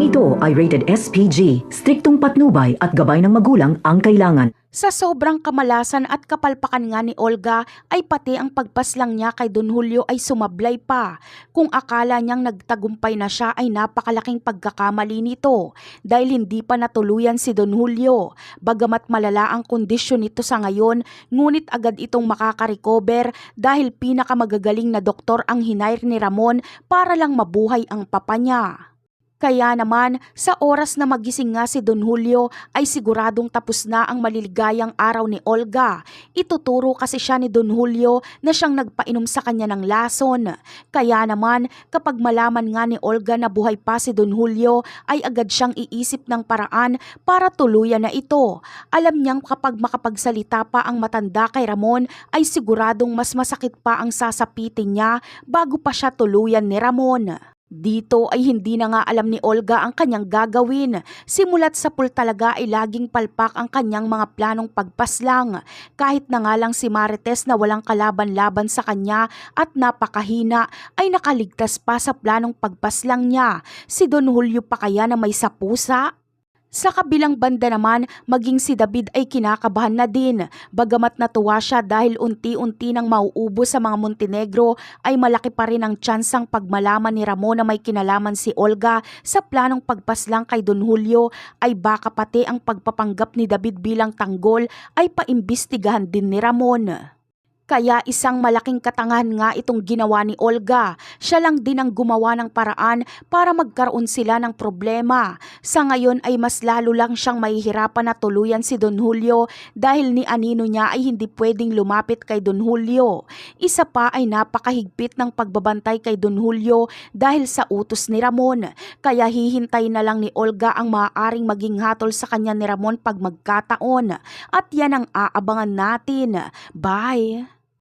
ito ay rated SPG, striktong patnubay at gabay ng magulang ang kailangan. Sa sobrang kamalasan at kapalpakan nga ni Olga ay pati ang pagpaslang niya kay Don Julio ay sumablay pa. Kung akala niyang nagtagumpay na siya ay napakalaking pagkakamali nito dahil hindi pa natuluyan si Don Julio. Bagamat malala ang kondisyon nito sa ngayon, ngunit agad itong makaka-recover dahil pinakamagagaling na doktor ang hinire ni Ramon para lang mabuhay ang papa niya. Kaya naman, sa oras na magising nga si Don Julio ay siguradong tapos na ang maliligayang araw ni Olga. Ituturo kasi siya ni Don Julio na siyang nagpainom sa kanya ng lason. Kaya naman, kapag malaman nga ni Olga na buhay pa si Don Julio, ay agad siyang iisip ng paraan para tuluyan na ito. Alam niyang kapag makapagsalita pa ang matanda kay Ramon, ay siguradong mas masakit pa ang sasapitin niya bago pa siya tuluyan ni Ramon. Dito ay hindi na nga alam ni Olga ang kanyang gagawin. Simulat sa pool talaga ay laging palpak ang kanyang mga planong pagpaslang. Kahit na nga lang si Marites na walang kalaban-laban sa kanya at napakahina ay nakaligtas pa sa planong pagpaslang niya. Si Don Julio pa kaya na may sapusa? Sa kabilang banda naman, maging si David ay kinakabahan na din. Bagamat natuwa siya dahil unti-unti nang mauubos sa mga Montenegro, ay malaki pa rin ang tsansang pagmalaman ni Ramon na may kinalaman si Olga sa planong pagpaslang kay Don Julio ay baka pati ang pagpapanggap ni David bilang tanggol ay paimbestigahan din ni Ramon. Kaya isang malaking katangahan nga itong ginawa ni Olga. Siya lang din ang gumawa ng paraan para magkaroon sila ng problema. Sa ngayon ay mas lalo lang siyang mahihirapan na tuluyan si Don Julio dahil ni anino niya ay hindi pwedeng lumapit kay Don Julio. Isa pa ay napakahigpit ng pagbabantay kay Don Julio dahil sa utos ni Ramon. Kaya hihintay na lang ni Olga ang maaaring maging hatol sa kanya ni Ramon pag magkataon. At yan ang aabangan natin. Bye!